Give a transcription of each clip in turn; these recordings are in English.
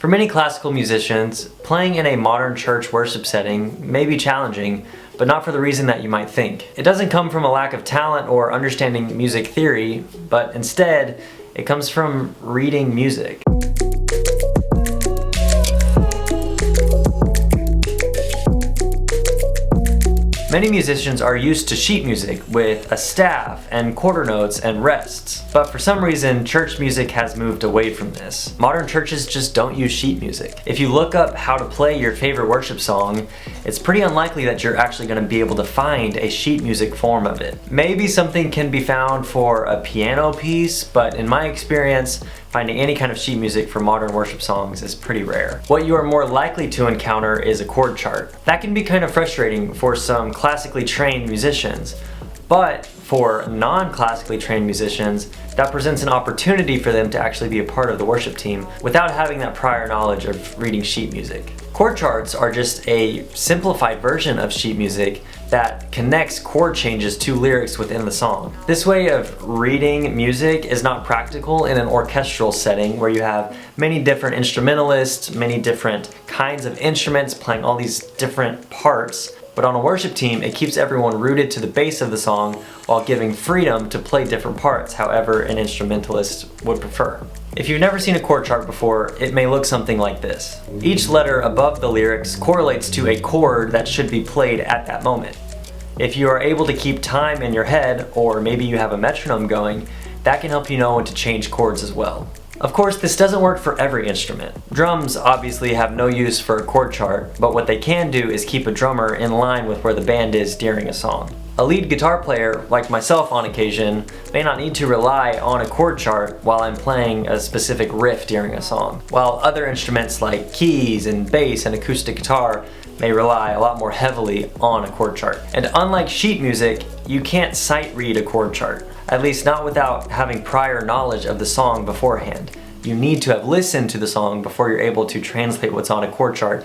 For many classical musicians, playing in a modern church worship setting may be challenging, but not for the reason that you might think. It doesn't come from a lack of talent or understanding music theory, but instead, it comes from reading music. Many musicians are used to sheet music with a staff and quarter notes and rests, but for some reason church music has moved away from this. Modern churches just don't use sheet music. If you look up how to play your favorite worship song, it's pretty unlikely that you're actually going to be able to find a sheet music form of it. Maybe something can be found for a piano piece, but in my experience, finding any kind of sheet music for modern worship songs is pretty rare. What you are more likely to encounter is a chord chart. That can be kind of frustrating for some classically trained musicians, but for non-classically trained musicians, that presents an opportunity for them to actually be a part of the worship team without having that prior knowledge of reading sheet music. Chord charts are just a simplified version of sheet music that connects chord changes to lyrics within the song. This way of reading music is not practical in an orchestral setting where you have many different instrumentalists, many different kinds of instruments playing all these different parts. But on a worship team, it keeps everyone rooted to the base of the song while giving freedom to play different parts, however an instrumentalist would prefer. If you've never seen a chord chart before, it may look something like this. Each letter above the lyrics correlates to a chord that should be played at that moment. If you are able to keep time in your head, or maybe you have a metronome going, that can help you know when to change chords as well. Of course, this doesn't work for every instrument. Drums obviously have no use for a chord chart, but what they can do is keep a drummer in line with where the band is during a song. A lead guitar player, like myself on occasion, may not need to rely on a chord chart while I'm playing a specific riff during a song, while other instruments like keys and bass and acoustic guitar may rely a lot more heavily on a chord chart. And unlike sheet music, you can't sight read a chord chart, at least not without having prior knowledge of the song beforehand. You need to have listened to the song before you're able to translate what's on a chord chart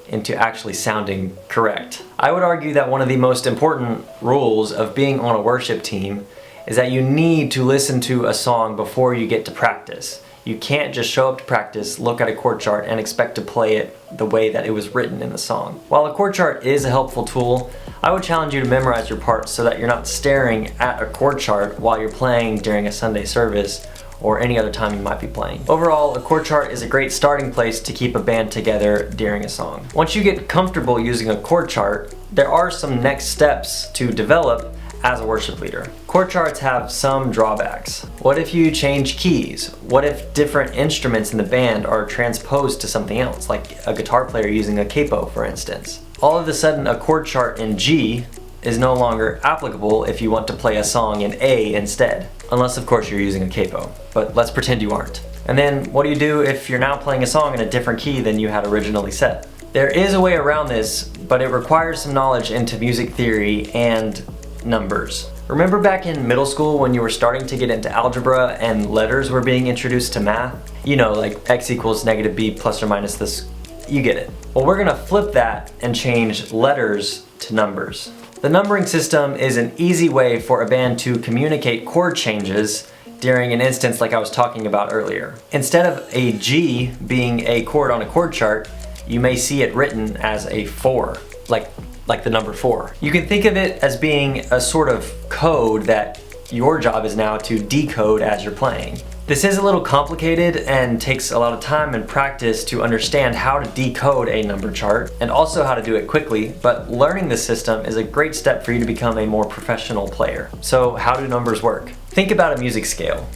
into actually sounding correct. I would argue that one of the most important rules of being on a worship team is that you need to listen to a song before you get to practice. You can't just show up to practice, look at a chord chart, and expect to play it the way that it was written in the song. While a chord chart is a helpful tool, I would challenge you to memorize your parts so that you're not staring at a chord chart while you're playing during a Sunday service or any other time you might be playing. Overall, a chord chart is a great starting place to keep a band together during a song. Once you get comfortable using a chord chart, there are some next steps to develop as a worship leader. Chord charts have some drawbacks. What if you change keys? What if different instruments in the band are transposed to something else, like a guitar player using a capo, for instance? All of a sudden, a chord chart in G is no longer applicable if you want to play a song in A instead. Unless, of course, you're using a capo, but let's pretend you aren't. And then what do you do if you're now playing a song in a different key than you had originally set? There is a way around this, but it requires some knowledge into music theory and numbers. Remember back in middle school when you were starting to get into algebra and letters were being introduced to math? You know, like x equals negative b plus or minus this, you get it. Well, we're gonna flip that and change letters to numbers. The numbering system is an easy way for a band to communicate chord changes during an instance like I was talking about earlier. Instead of a G being a chord on a chord chart, you may see it written as a 4, like the number 4. You can think of it as being a sort of code that your job is now to decode as you're playing. This is a little complicated and takes a lot of time and practice to understand how to decode a number chart and also how to do it quickly, but learning the system is a great step for you to become a more professional player. So how do numbers work? Think about a music scale.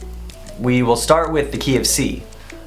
We will start with the key of C.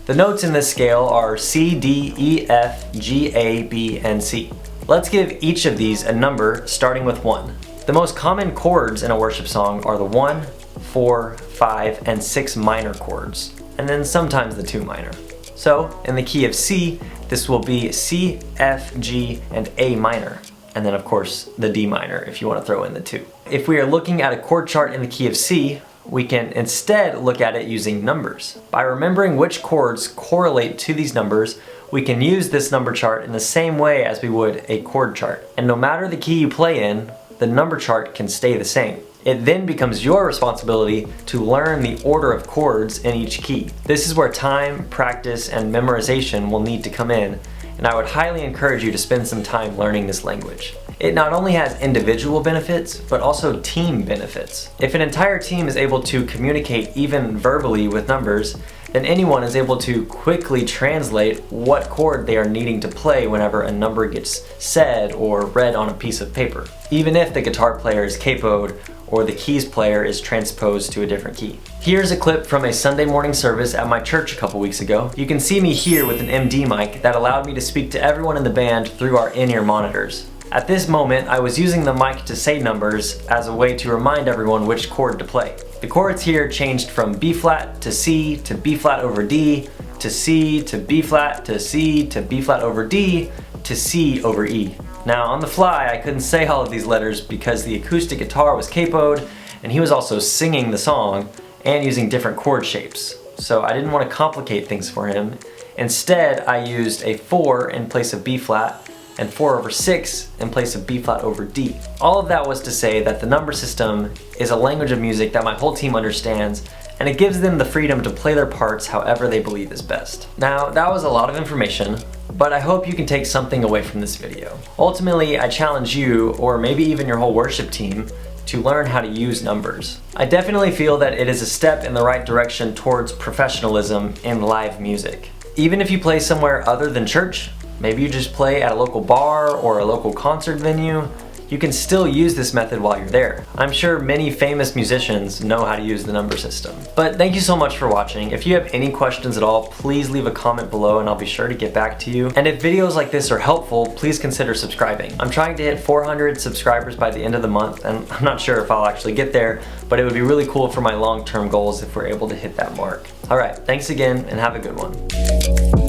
The notes in this scale are C, D, E, F, G, A, B, and C. Let's give each of these a number starting with 1. The most common chords in a worship song are the 1, 4, 5, and 6 minor chords, and then sometimes the 2 minor. So, in the key of C, this will be C, F, G, and A minor, and then of course the D minor if you want to throw in the 2. If we are looking at a chord chart in the key of C, we can instead look at it using numbers. By remembering which chords correlate to these numbers, we can use this number chart in the same way as we would a chord chart. And no matter the key you play in, the number chart can stay the same. It then becomes your responsibility to learn the order of chords in each key. This is where time, practice, and memorization will need to come in, and I would highly encourage you to spend some time learning this language. It not only has individual benefits, but also team benefits. If an entire team is able to communicate even verbally with numbers, then anyone is able to quickly translate what chord they are needing to play whenever a number gets said or read on a piece of paper, even if the guitar player is capoed or the keys player is transposed to a different key. Here's a clip from a Sunday morning service at my church a couple weeks ago. You can see me here with an MD mic that allowed me to speak to everyone in the band through our in-ear monitors. At this moment, I was using the mic to say numbers as a way to remind everyone which chord to play. The chords here changed from B flat to C to B flat over D to C to B flat to C to B flat over D to C over E. Now on the fly, I couldn't say all of these letters because the acoustic guitar was capoed and he was also singing the song and using different chord shapes. So I didn't want to complicate things for him. Instead, I used a 4 in place of B flat and 4 over 6 in place of B flat over D. All of that was to say that the number system is a language of music that my whole team understands, and it gives them the freedom to play their parts however they believe is best. Now, that was a lot of information, but I hope you can take something away from this video. Ultimately, I challenge you, or maybe even your whole worship team, to learn how to use numbers. I definitely feel that it is a step in the right direction towards professionalism in live music. Even if you play somewhere other than church, maybe you just play at a local bar or a local concert venue, you can still use this method while you're there. I'm sure many famous musicians know how to use the number system. But thank you so much for watching. If you have any questions at all, please leave a comment below and I'll be sure to get back to you. And if videos like this are helpful, please consider subscribing. I'm trying to hit 400 subscribers by the end of the month, and I'm not sure if I'll actually get there, but it would be really cool for my long-term goals if we're able to hit that mark. All right, thanks again and have a good one.